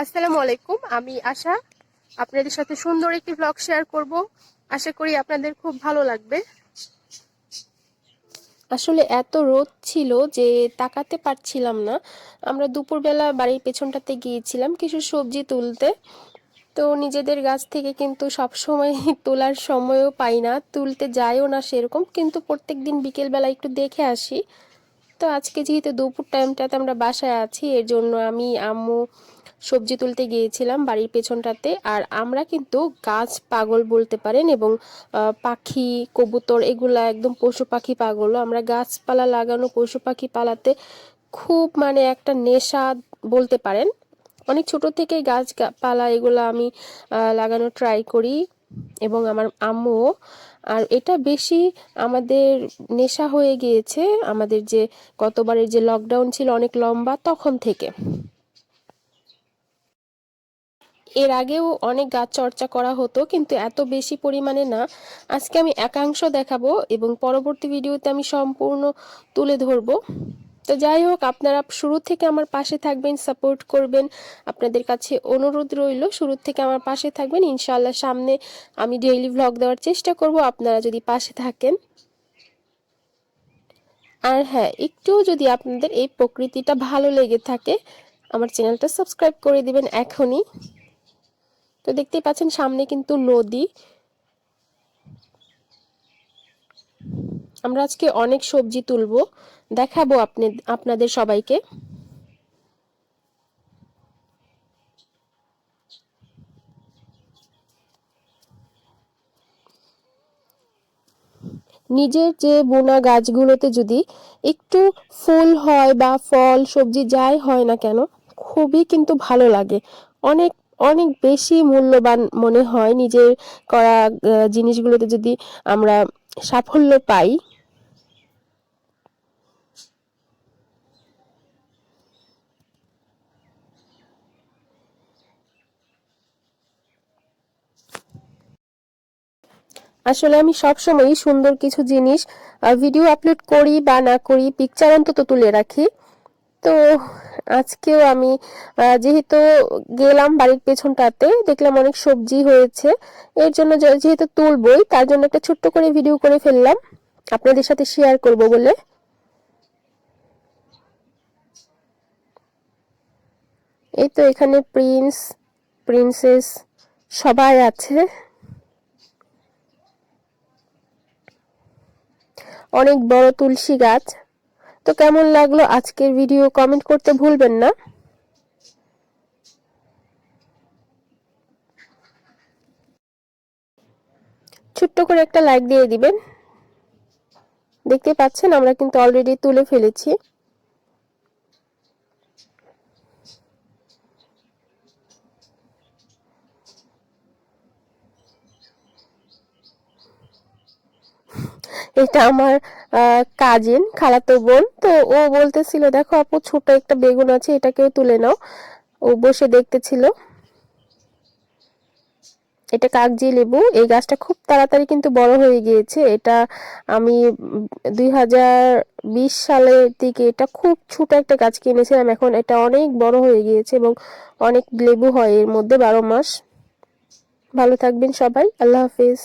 আসসালামু আলাইকুম। আমি আশা আপনাদের সাথে সুন্দর একটি ব্লগ শেয়ার করব। আশা করি আপনাদের খুব ভালো লাগবে। আসলে এত রোদ ছিল যে তাকাতে পারছিলাম না। আমরা দুপুরবেলা বাড়ির পেছনটাতে গিয়েছিলাম কিছু সবজি তুলতে। তো নিজেদের গাছ থেকে কিন্তু সব সময় তোলার সময়ও পাই না, তুলতে যাইও না সেরকম, কিন্তু প্রত্যেকদিন বিকেলবেলা একটু দেখে আসি। তো আজকে যেহেতু দুপুর টাইমটাতে আমরা বাসায় আছি, এর জন্য আমি আম্মু সবজি তুলতে গিয়েছিলাম বাড়ির পেছনটাতে। আর আমরা কিন্তু গাছ পাগল বলতে পারেন, এবং পাখি কবুতর এগুলা একদম পশু পাখি পাগল। আমরা গাছপালা লাগানো, পশু পাখি পালাতে খুব মানে একটা নেশা বলতে পারেন। অনেক ছোট থেকেই গাছপালা এগুলো আমি লাগানো ট্রাই করি, এবং আমার আম্মুও। আর এটা বেশি আমাদের নেশা হয়ে গিয়েছে আমাদের যে গতবারের যে লকডাউন ছিল অনেক লম্বা, তখন থেকে। এর আগেও অনেক গাছ চর্চা করা হতো, কিন্তু এত বেশি পরিমাণে না। আজকে আমি একাংশ দেখাবো এবং পরবর্তী ভিডিওতে আমি সম্পূর্ণ তুলে ধরবো। তো যাই হোক, আপনারা শুরু থেকে আমার পাশে থাকবেন, সাপোর্ট করবেন। আপনাদের কাছে অনুরোধ রইল শুরু থেকে আমার পাশে থাকবেন। ইনশাআল্লাহ সামনে আমি ডেইলি ভ্লগ দেওয়ার চেষ্টা করব, আপনারা যদি পাশে থাকেন। আর হ্যাঁ, একটু যদি আপনাদের এই প্রকৃতিটা ভালো লেগে থাকে, আমার চ্যানেলটা সাবস্ক্রাইব করে দিবেন এখনই। তো দেখতেই পাচ্ছেন সামনে কিন্তু নদী। আমরা আজকে অনেক সবজি তুলবো, দেখাবো আপনাদের সবাইকে। নিজের যে বোনা গাছগুলোতে যদি একটু ফুল হয় বা ফল সবজি যাই হয় না কেন, খুবই কিন্তু ভালো লাগে। অনেক অনেক বেশি মূল্যবান মনে হয় নিজের করা জিনিসগুলোতে যদি আমরা সাফল্য পাই। আসলে আমি সবসময়ই সুন্দর কিছু জিনিস ভিডিও আপলোড করি বা না করি, পিকচার অন্তত তুলে রাখি। তো আজকেও আমি যেহেতু গেলাম বাড়ির পেছনটাতে, দেখলাম অনেক সবজি হয়েছে। এর জন্য যেহেতু তুলবই, তার জন্য একটা ছোট্ট করে ভিডিও করে ফেললাম আপনাদের সাথে শেয়ার করব বলে। এই তো এখানে প্রিন্স প্রিন্সেস সবাই আছে। অনেক বড় তুলসী গাছ। তো কেমন লাগলো আজকের ভিডিও কমেন্ট করতে ভুলবেন না। ছোট্ট করে একটা লাইক দিয়ে দিবেন। দেখতে পাচ্ছেন আমরা কিন্তু অলরেডি তুলে ফেলেছি। এটা আমার কাজিন, খালাতো বোন। তো ও বলতেছিল, দেখো আপু ছোট একটা বেগুন আছে, এটাকেও তুলে নাও। ও বসে দেখতেছিল। এটা কাগজি লেবু। এই গাছটা খুব তাড়াতাড়ি কিন্তু বড় হয়ে গিয়েছে। এটা আমি 2020 সালের দিকে এটা খুব ছোট একটা গাছ কিনেছিলাম, এখন এটা অনেক বড় হয়ে গিয়েছে এবং অনেক লেবু হয় এর মধ্যে 12 মাস। ভালো থাকবেন সবাই, আল্লাহ হাফিজ।